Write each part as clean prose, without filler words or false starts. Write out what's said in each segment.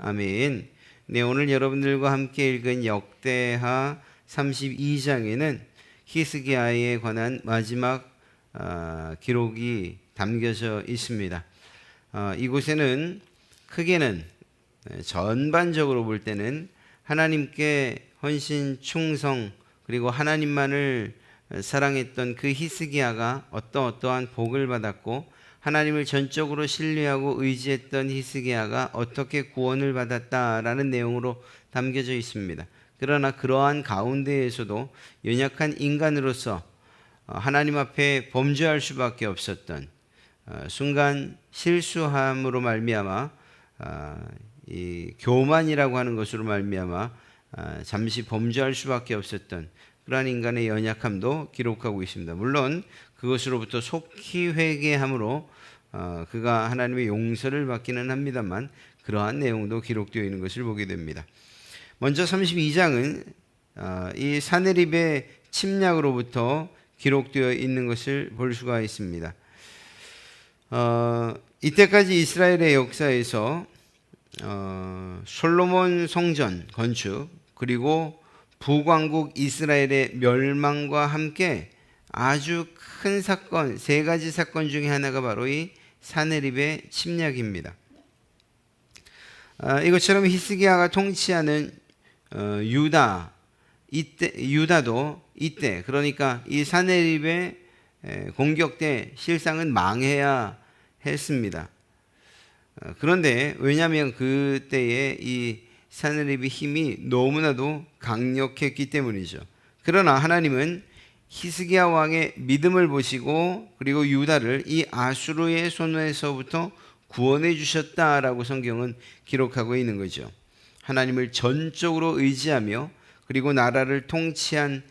아멘. 네, 오늘 여러분들과 함께 읽은 역대하 32장에는 히스기야에 관한 마지막 기록이 담겨져 있습니다. 이곳에는 크게는 전반적으로 볼 때는 하나님께 헌신, 충성, 그리고 하나님만을 사랑했던 그 히스기야가 어떠한 복을 받았고, 하나님을 전적으로 신뢰하고 의지했던 히스기야가 어떻게 구원을 받았다라는 내용으로 담겨져 있습니다. 그러나 그러한 가운데에서도 연약한 인간으로서 하나님 앞에 범죄할 수밖에 없었던, 순간 실수함으로 말미암아 이 교만이라고 하는 것으로 말미암아 잠시 범죄할 수밖에 없었던 그러한 인간의 연약함도 기록하고 있습니다. 물론 그것으로부터 속히 회개함으로 그가 하나님의 용서를 받기는 합니다만, 그러한 내용도 기록되어 있는 것을 보게 됩니다. 먼저 32장은 이 사네립의 침략으로부터 기록되어 있는 것을 볼 수가 있습니다. 이때까지 이스라엘의 역사에서 솔로몬 성전 건축, 그리고 북왕국 이스라엘의 멸망과 함께 아주 큰 사건, 세 가지 사건 중에 하나가 바로 이 사네립의 침략입니다. 이것처럼 히스기야가 통치하는 유다도 이때, 그러니까 이 사네립의 공격 때 실상은 망해야 했습니다. 그런데 왜냐하면 그때의 이 사네립의 힘이 너무나도 강력했기 때문이죠. 그러나 하나님은 히스기야 왕의 믿음을 보시고, 그리고 유다를 이 아수르의 손에서부터 구원해 주셨다라고 성경은 기록하고 있는 거죠. 하나님을 전적으로 의지하며 그리고 나라를 통치한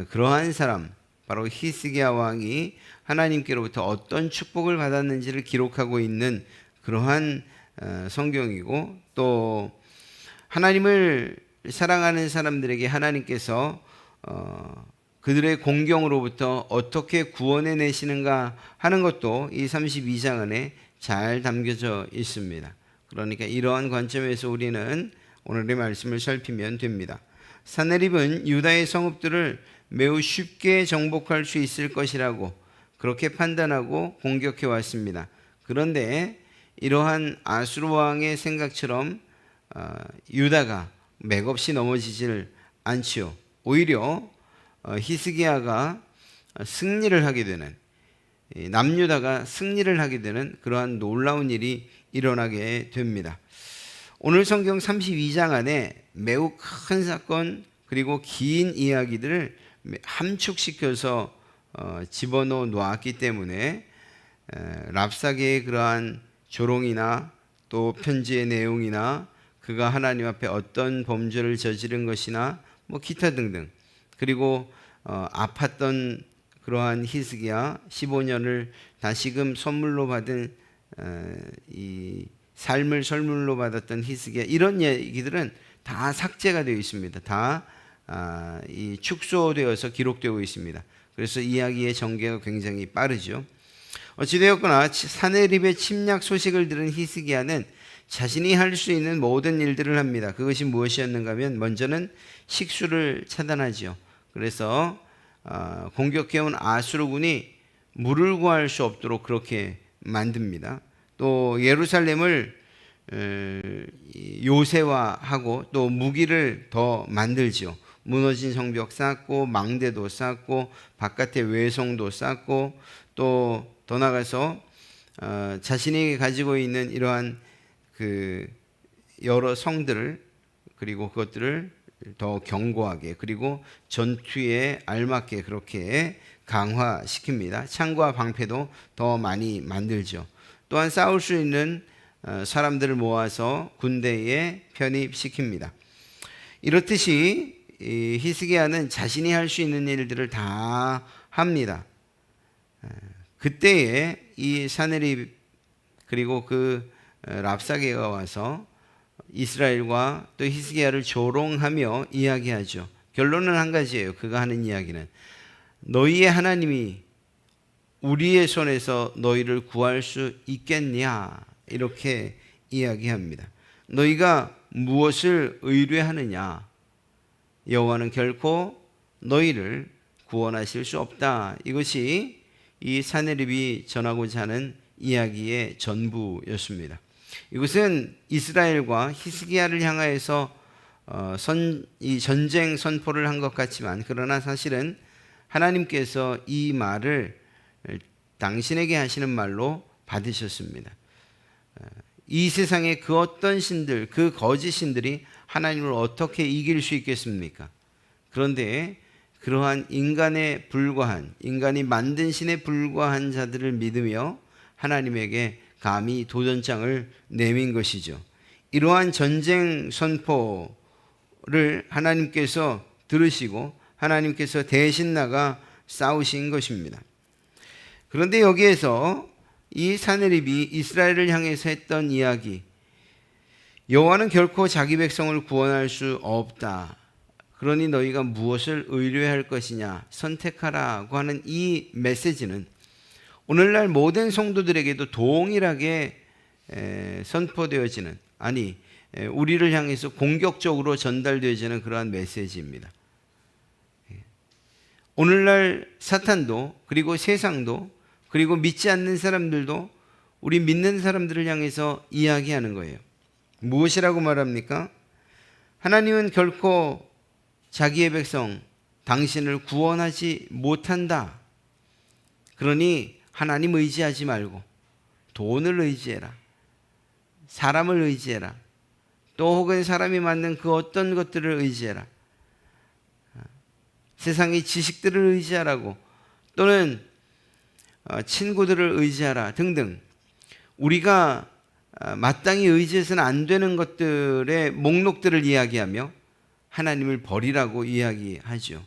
그러한 사람, 바로 히스기야 왕이 하나님께로부터 어떤 축복을 받았는지를 기록하고 있는 그러한 성경이고, 또 하나님을 사랑하는 사람들에게 하나님께서 그들의 공경으로부터 어떻게 구원해 내시는가 하는 것도 이 32장 안에 잘 담겨져 있습니다. 그러니까 이러한 관점에서 우리는 오늘의 말씀을 살피면 됩니다. 사네립은 유다의 성읍들을 매우 쉽게 정복할 수 있을 것이라고 그렇게 판단하고 공격해 왔습니다. 그런데 이러한 아수르 왕의 생각처럼 유다가 맥없이 넘어지질 않지요. 오히려 히스기야가 승리를 하게 되는, 남유다가 승리를 하게 되는 그러한 놀라운 일이 일어나게 됩니다. 오늘 성경 32장 안에 매우 큰 사건, 그리고 긴 이야기들을 함축시켜서 집어넣어 놓았기 때문에 랍사게의 그러한 조롱이나 또 편지의 내용이나 그가 하나님 앞에 어떤 범죄를 저지른 것이나 기타 등등, 그리고 아팠던 그러한 히스기야 15년을 다시금 선물로 받은 이 삶을 선물로 받았던 히스기야, 이런 얘기들은 다 삭제가 되어 있습니다. 다 이 축소되어서 기록되고 있습니다. 그래서 이야기의 전개가 굉장히 빠르죠. 어찌되었거나 사네립의 침략 소식을 들은 히스기야는 자신이 할 수 있는 모든 일들을 합니다. 그것이 무엇이었는가 하면, 먼저는 식수를 차단하지요. 그래서 공격해온 아수르군이 물을 구할 수 없도록 그렇게 만듭니다. 또 예루살렘을 요새화하고 또 무기를 더 만들지요. 무너진 성벽 쌓고, 망대도 쌓고, 바깥에 외성도 쌓고, 또 더 나가서 자신이 가지고 있는 이러한 그 여러 성들을, 그리고 그것들을 더 견고하게, 그리고 전투에 알맞게 그렇게 강화시킵니다. 창과 방패도 더 많이 만들죠. 또한 싸울 수 있는 사람들을 모아서 군대에 편입시킵니다. 이렇듯이 이 히스기야는 자신이 할 수 있는 일들을 다 합니다. 그때에 이 사네립, 그리고 그 랍사게가 와서 이스라엘과 또 히스기야를 조롱하며 이야기하죠. 결론은 한 가지예요. 그가 하는 이야기는, 너희의 하나님이 우리의 손에서 너희를 구할 수 있겠냐, 이렇게 이야기합니다. 너희가 무엇을 의뢰하느냐? 여호와는 결코 너희를 구원하실 수 없다. 이것이 이 사내립이 전하고자 하는 이야기의 전부였습니다. 이것은 이스라엘과 히스기야를 향하여서 이 전쟁 선포를 한 것 같지만, 그러나 사실은 하나님께서 이 말을 당신에게 하시는 말로 받으셨습니다. 이 세상의 그 어떤 신들, 그 거짓 신들이 하나님을 어떻게 이길 수 있겠습니까? 그런데 그러한 인간에 불과한, 인간이 만든 신에 불과한 자들을 믿으며 하나님에게 감히 도전장을 내민 것이죠. 이러한 전쟁 선포를 하나님께서 들으시고 하나님께서 대신 나가 싸우신 것입니다. 그런데 여기에서 이 사내립이 이스라엘을 향해서 했던 이야기, 여호와는 결코 자기 백성을 구원할 수 없다. 그러니 너희가 무엇을 의뢰할 것이냐, 선택하라고 하는 이 메시지는 오늘날 모든 성도들에게도 동일하게 선포되어지는, 아니 우리를 향해서 공격적으로 전달되어지는 그러한 메시지입니다. 오늘날 사탄도, 그리고 세상도, 그리고 믿지 않는 사람들도 우리 믿는 사람들을 향해서 이야기하는 거예요. 무엇이라고 말합니까? 하나님은 결코 자기의 백성, 당신을 구원하지 못한다. 그러니 하나님 의지하지 말고 돈을 의지해라. 사람을 의지해라. 또 혹은 사람이 만든 그 어떤 것들을 의지해라. 세상의 지식들을 의지하라고, 또는 친구들을 의지하라 등등, 우리가 마땅히 의지해서는 안 되는 것들의 목록들을 이야기하며 하나님을 버리라고 이야기하죠.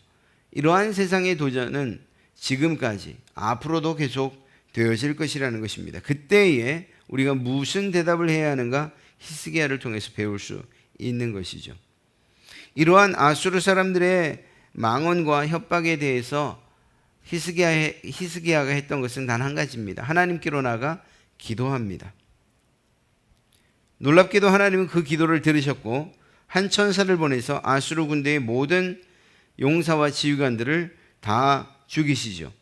이러한 세상의 도전은 지금까지 앞으로도 계속 되어질 것이라는 것입니다. 그때에 우리가 무슨 대답을 해야 하는가, 히스기야를 통해서 배울 수 있는 것이죠. 이러한 아수르 사람들의 망언과 협박에 대해서 히스기야가 했던 것은 단 한 가지입니다. 하나님께로 나가 기도합니다. 놀랍게도 하나님은 그 기도를 들으셨고 한 천사를 보내서 아수르 군대의 모든 용사와 지휘관들을 다 죽이시죠.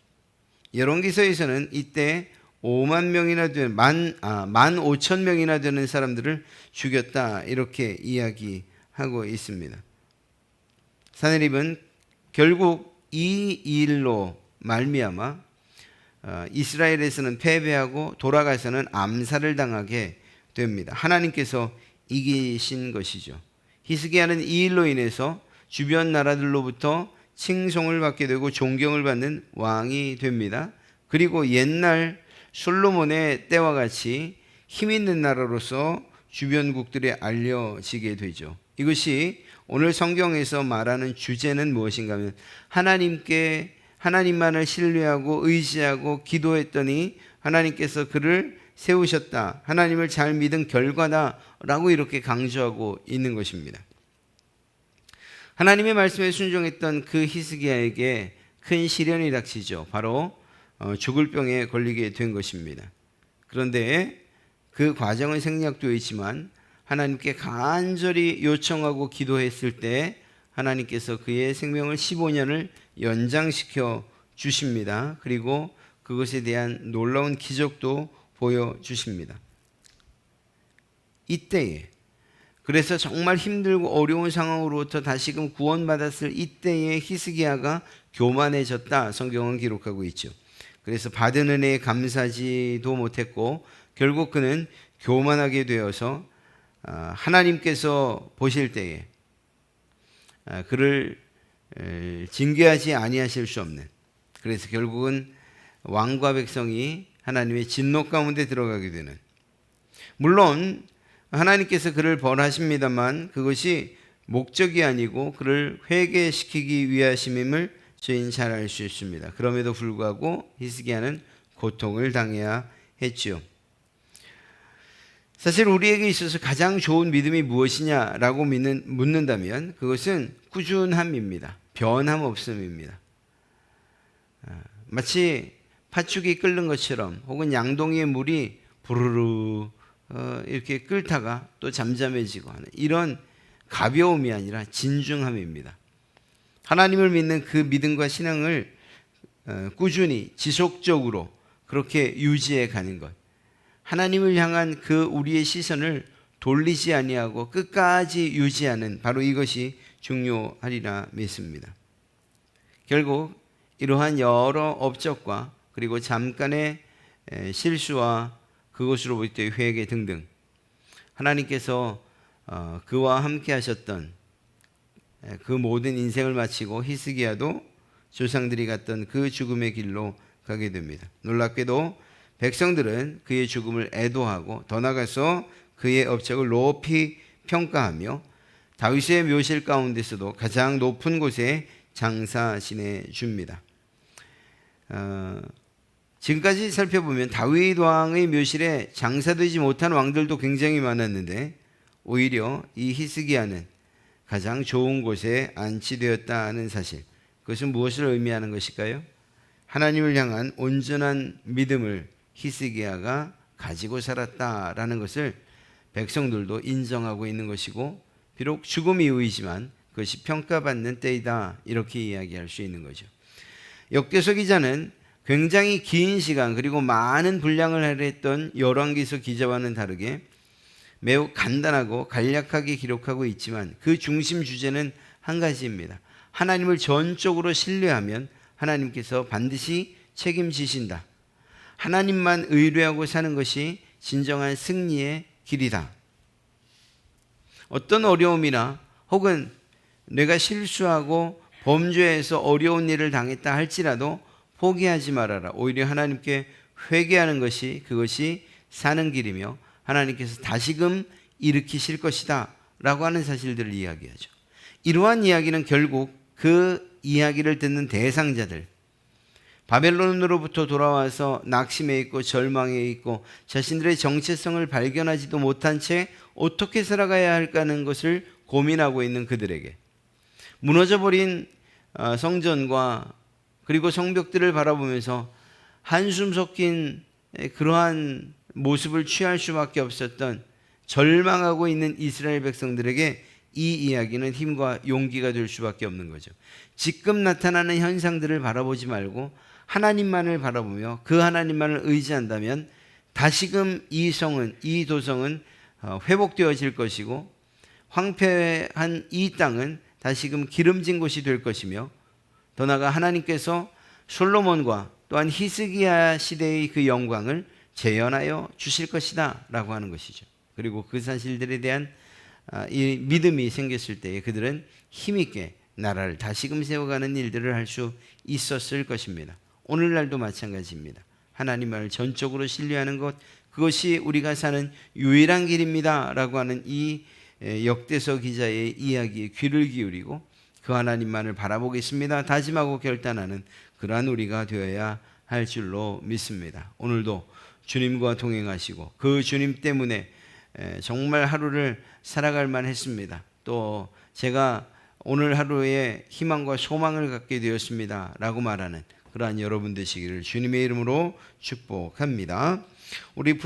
열왕기서에서는 이때 5만 명이나 되는 15,000명이나 되는 사람들을 죽였다, 이렇게 이야기하고 있습니다. 사내립은 결국 이 일로 말미암아 이스라엘에서는 패배하고 돌아가서는 암살을 당하게 됩니다. 하나님께서 이기신 것이죠. 히스기야는 이 일로 인해서 주변 나라들로부터 칭송을 받게 되고 존경을 받는 왕이 됩니다. 그리고 옛날 솔로몬의 때와 같이 힘 있는 나라로서 주변국들에 알려지게 되죠. 이것이 오늘 성경에서 말하는 주제는 무엇인가 하면, 하나님만을 신뢰하고 의지하고 기도했더니 하나님께서 그를 세우셨다, 하나님을 잘 믿은 결과다라고 이렇게 강조하고 있는 것입니다. 하나님의 말씀에 순종했던 그 히스기야에게 큰 시련이 닥치죠. 바로 죽을 병에 걸리게 된 것입니다. 그런데 그 과정은 생략되어 있지만 하나님께 간절히 요청하고 기도했을 때 하나님께서 그의 생명을 15년을 연장시켜 주십니다. 그리고 그것에 대한 놀라운 기적도 보여주십니다. 이때에, 그래서 정말 힘들고 어려운 상황으로부터 다시금 구원받았을 이때에 히스기야가 교만해졌다, 성경은 기록하고 있죠. 그래서 받은 은혜에 감사하지도 못했고 결국 그는 교만하게 되어서 하나님께서 보실 때에 그를 징계하지 아니하실 수 없는, 그래서 결국은 왕과 백성이 하나님의 진노 가운데 들어가게 되는, 물론 하나님께서 그를 벌하십니다만 그것이 목적이 아니고 그를 회개시키기 위하심임을 저희는 잘 알 수 있습니다. 그럼에도 불구하고 히스기야는 고통을 당해야 했죠. 사실 우리에게 있어서 가장 좋은 믿음이 무엇이냐라고 묻는다면 그것은 꾸준함입니다. 변함 없음입니다. 마치 팥죽이 끓는 것처럼, 혹은 양동이의 물이 부르르 이렇게 끓다가 또 잠잠해지고 하는 이런 가벼움이 아니라 진중함입니다. 하나님을 믿는 그 믿음과 신앙을 꾸준히 지속적으로 그렇게 유지해 가는 것, 하나님을 향한 그 우리의 시선을 돌리지 아니하고 끝까지 유지하는 바로 이것이 중요하리라 믿습니다. 결국 이러한 여러 업적과 그리고 잠깐의 실수와 그것으로부터의 회개 등등, 하나님께서 그와 함께 하셨던 그 모든 인생을 마치고 히스기야도 조상들이 갔던 그 죽음의 길로 가게 됩니다. 놀랍게도 백성들은 그의 죽음을 애도하고 더 나아가서 그의 업적을 높이 평가하며 다윗의 묘실 가운데서도 가장 높은 곳에 장사 지내줍니다. 지금까지 살펴보면 다윗 왕의 묘실에 장사되지 못한 왕들도 굉장히 많았는데 오히려 이 히스기야는 가장 좋은 곳에 안치되었다는 사실, 그것은 무엇을 의미하는 것일까요? 하나님을 향한 온전한 믿음을 히스기야가 가지고 살았다라는 것을 백성들도 인정하고 있는 것이고, 비록 죽음 이후이지만 그것이 평가받는 때이다, 이렇게 이야기할 수 있는 거죠. 역대서 기자는 굉장히 긴 시간 그리고 많은 분량을 할애했던 열왕기서 기자와는 다르게 매우 간단하고 간략하게 기록하고 있지만 그 중심 주제는 한 가지입니다. 하나님을 전적으로 신뢰하면 하나님께서 반드시 책임지신다. 하나님만 의뢰하고 사는 것이 진정한 승리의 길이다. 어떤 어려움이나 혹은 내가 실수하고 범죄해서 어려운 일을 당했다 할지라도 포기하지 말아라. 오히려 하나님께 회개하는 것이 그것이 사는 길이며 하나님께서 다시금 일으키실 것이다 라고 하는 사실들을 이야기하죠. 이러한 이야기는 결국 그 이야기를 듣는 대상자들, 바벨론으로부터 돌아와서 낙심해 있고 절망해 있고 자신들의 정체성을 발견하지도 못한 채 어떻게 살아가야 할까 하는 것을 고민하고 있는 그들에게, 무너져버린 성전과 그리고 성벽들을 바라보면서 한숨 섞인 그러한 모습을 취할 수밖에 없었던 절망하고 있는 이스라엘 백성들에게 이 이야기는 힘과 용기가 될 수밖에 없는 거죠. 지금 나타나는 현상들을 바라보지 말고 하나님만을 바라보며 그 하나님만을 의지한다면 다시금 이 성은, 이 도성은 회복되어질 것이고 황폐한 이 땅은 다시금 기름진 곳이 될 것이며, 더 나아가 하나님께서 솔로몬과 또한 히스기야 시대의 그 영광을 재현하여 주실 것이다 라고 하는 것이죠. 그리고 그 사실들에 대한 이 믿음이 생겼을 때에 그들은 힘있게 나라를 다시금 세워가는 일들을 할 수 있었을 것입니다. 오늘날도 마찬가지입니다. 하나님을 전적으로 신뢰하는 것, 그것이 우리가 사는 유일한 길입니다 라고 하는 이 역대서 기자의 이야기에 귀를 기울이고 그 하나님만을 바라보겠습니다 다짐하고 결단하는 그러한 우리가 되어야 할 줄로 믿습니다. 오늘도 주님과 동행하시고 그 주님 때문에 정말 하루를 살아갈 만했습니다. 또 제가 오늘 하루에 희망과 소망을 갖게 되었습니다 라고 말하는 그러한 여러분 되시기를 주님의 이름으로 축복합니다. 우리